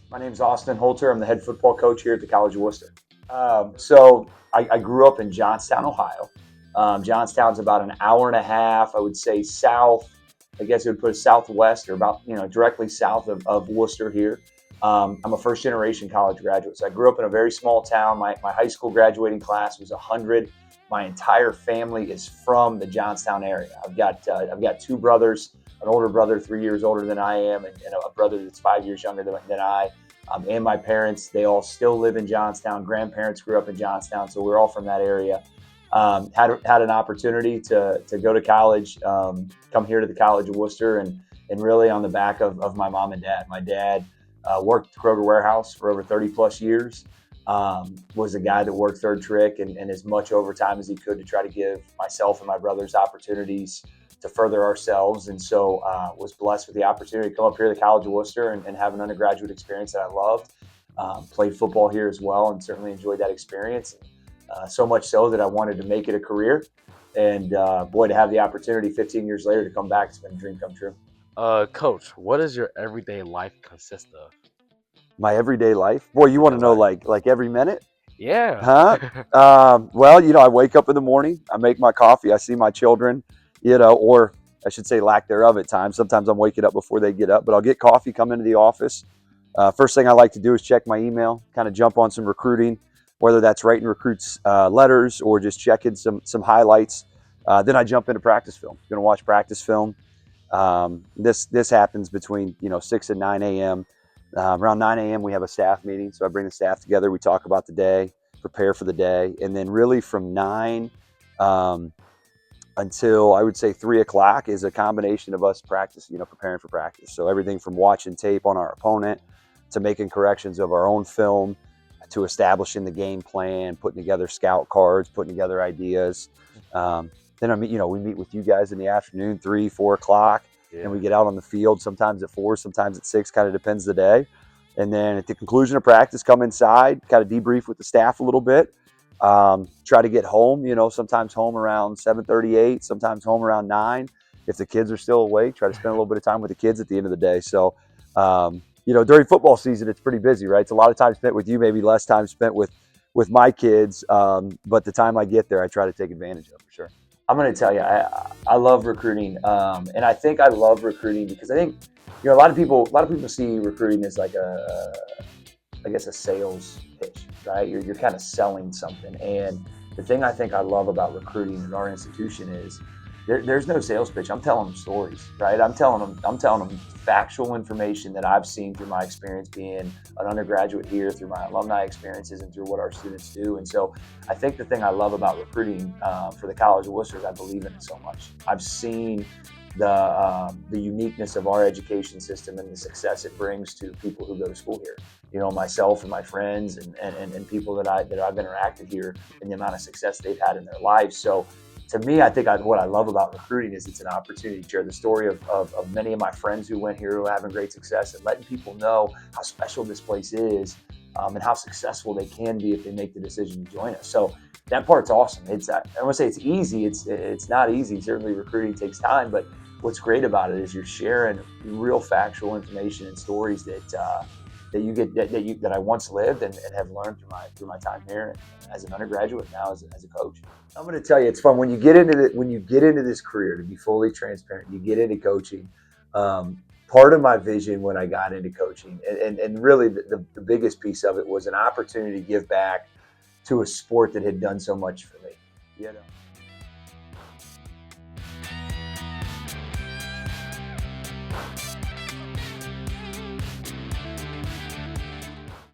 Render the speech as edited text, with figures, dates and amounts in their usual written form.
My name is Austin Holter. I'm the head football coach here at the College of Wooster. So I grew up in Johnstown, Ohio. Johnstown's about an hour and a half, I would say, south. I guess it would put us southwest or about, directly south of Worcester here. I'm a first generation college graduate. So I grew up in a very small town. My high school graduating class was 100. My entire family is from the Johnstown area. I've got two brothers, an older brother 3 years older than I am, and a brother that's 5 years younger than I. And my parents, they all still live in Johnstown. Grandparents grew up in Johnstown, so we're all from that area. Had an opportunity to go to college, come here to the College of Wooster, and really on the back of my mom and dad. My dad worked at the Kroger warehouse for over 30 plus years. Was a guy that worked third trick and as much overtime as he could to try to give myself and my brothers opportunities to further ourselves. And so was blessed with the opportunity to come up here to the College of Wooster and have an undergraduate experience that I loved. Played football here as well and certainly enjoyed that experience. So much so that I wanted to make it a career. And boy, to have the opportunity 15 years later to come back, it's been a dream come true. Coach, what does your everyday life consist of? My everyday life? Boy, you want to Yes, know sir. like every minute? Yeah. Huh? Well, I wake up in the morning, I make my coffee, I see my children, or I should say lack thereof at times. Sometimes I'm waking up before they get up, but I'll get coffee, come into the office. First thing I like to do is check my email, kind of jump on some recruiting, whether that's writing recruits letters or just checking some highlights. Then I jump into practice film. Going to watch practice film. This happens between 6 and 9 a.m. Around 9 a.m. we have a staff meeting, so I bring the staff together. We talk about the day, prepare for the day, and then really from 9 until I would say 3 o'clock is a combination of us practice, preparing for practice. So everything from watching tape on our opponent to making corrections of our own film to establishing the game plan, putting together scout cards, putting together ideas. Then we meet with you guys in the afternoon, 3, 4 o'clock. Yeah. And we get out on the field sometimes at 4, sometimes at 6, kind of depends the day. And then at the conclusion of practice, come inside, kind of debrief with the staff a little bit. Try to get home, sometimes home around 7:38, sometimes home around 9. If the kids are still awake, try to spend a little bit of time with the kids at the end of the day. So, during football season, it's pretty busy, right? It's a lot of time spent with you, maybe less time spent with my kids. But the time I get there, I try to take advantage of for sure. I'm going to tell you, I love recruiting, and I think I love recruiting because I think a lot of people see recruiting as like a sales pitch, right? You're kind of selling something, and the thing I think I love about recruiting at our institution is there's no sales pitch. I'm telling them stories, right? I'm telling them factual information that I've seen through my experience being an undergraduate here, through my alumni experiences, and through what our students do. And so I think the thing I love about recruiting for the College of Wooster is I believe in it so much. I've seen the uniqueness of our education system and the success it brings to people who go to school here. Myself and my friends and people that I've interacted here, and the amount of success they've had in their lives. So to me, I think what I love about recruiting is it's an opportunity to share the story of many of my friends who went here who are having great success, and letting people know how special this place is, and how successful they can be if they make the decision to join us. So that part's awesome. I want to say it's easy. It's not easy. Certainly recruiting takes time, but what's great about it is you're sharing real factual information and stories that you get that I once lived and have learned through my time here as an undergraduate, now as a coach. I'm going to tell you, it's fun when you get into this career. To be fully transparent, you get into coaching. Part of my vision when I got into coaching, and really the biggest piece of it was an opportunity to give back to a sport that had done so much for me.